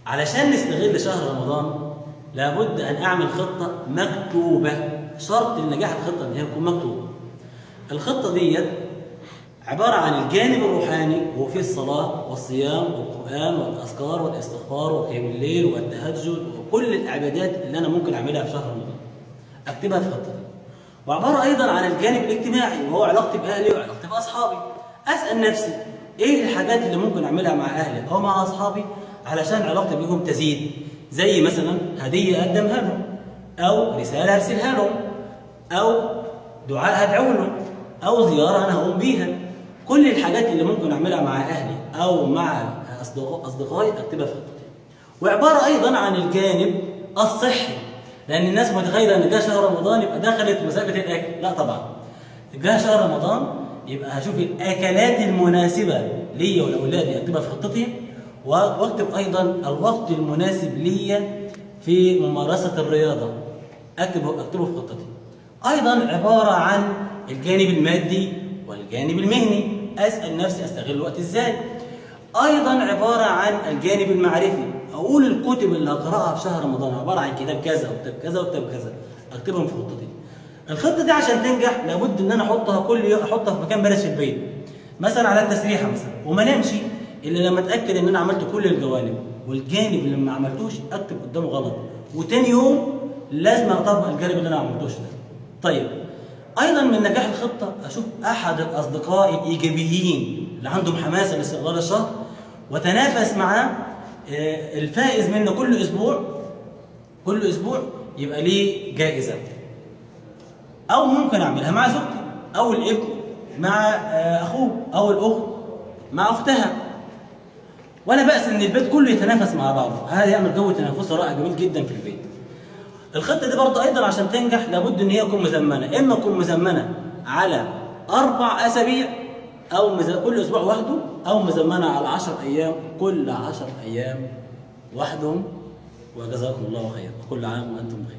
علشان نستغل شهر رمضان لابد أن أعمل خطة مكتوبة. شرط لنجاح الخطة إن هي تكون مكتوبة. الخطة دي عبارة عن الجانب الروحاني وهو فيه الصلاة والصيام والقرآن والأذكار والاستغفار وقيام الليل والتهجد وكل العبادات اللي أنا ممكن أعملها في شهر رمضان أكتبها في خطتي. وعبارة أيضا عن الجانب الاجتماعي وهو علاقتي بأهلي وعلاقتي بأصحابي. أسأل نفسي إيه الحاجات اللي ممكن أعملها مع أهلي أو مع أصحابي علشان علاقتي بيهم تزيد، زي مثلا هدية أقدمها لهم أو رسالة أرسلها لهم أو دعاء أدعو لهم أو زيارة أنا هقوم بيها. كل الحاجات اللي ممكن أعملها مع أهلي أو مع أصدقائي أكتبها في خطتي. وعبارة أيضا عن الجانب الصحي، لأن الناس متخيلة إن جه شهر رمضان يبقى دخلت مسابقة الأكل. لا طبعا، جه شهر رمضان يبقى هشوف الأكلات المناسبة ليا ولأولادي أكتبها في خطتي، واكتب أيضا الوقت المناسب ليا في ممارسة الرياضة أكتبه في خطتي. أيضا عبارة عن الجانب المادي والجانب المهني، أسأل نفسي أستغل الوقت إزاي. أيضا عبارة عن الجانب المعرفي، أقول الكتب اللي هقرأها في شهر رمضان عبارة عن كتاب كذا وكتاب كذا وكتاب كذا أكتبهم في خطتي. الخطة دي عشان تنجح لابد إن أنا أحطها كل يوم، أحطها في مكان بارز في البيت، مثلا على التسريحة مثلا، وما نمشي إلا لما أتأكد إن أنا عملت كل الجوانب، والجانب اللي ما عملتوش أكتب قدامه غلط، وتاني يوم لازم أطبق الجانب اللي أنا ما عملتوش ده. طيب أيضا من نجاح الخطة أشوف أحد الأصدقاء الإيجابيين اللي عندهم حماسة لاستغلال الشهر وتنافس معاه. الفائز منه كل أسبوع يبقى ليه جائزة. أو ممكن أعملها مع زوجتي أو الابن مع أخوه أو الأخت مع أختها، ولا بأس إن البيت كله يتنافس مع بعضه. هذا يعمل جو تنافسي رائع جميل جدا في البيت. الخطة دي برضه أيضا عشان تنجح لابد إن هي تكون مزمنة، إما تكون مزمنة على 4 أسابيع أو كل أسبوع وحده، أو مزمنة على 10 أيام كل 10 أيام وحدهم. وجزاكم الله خيرا، وكل عام وأنتم بخير.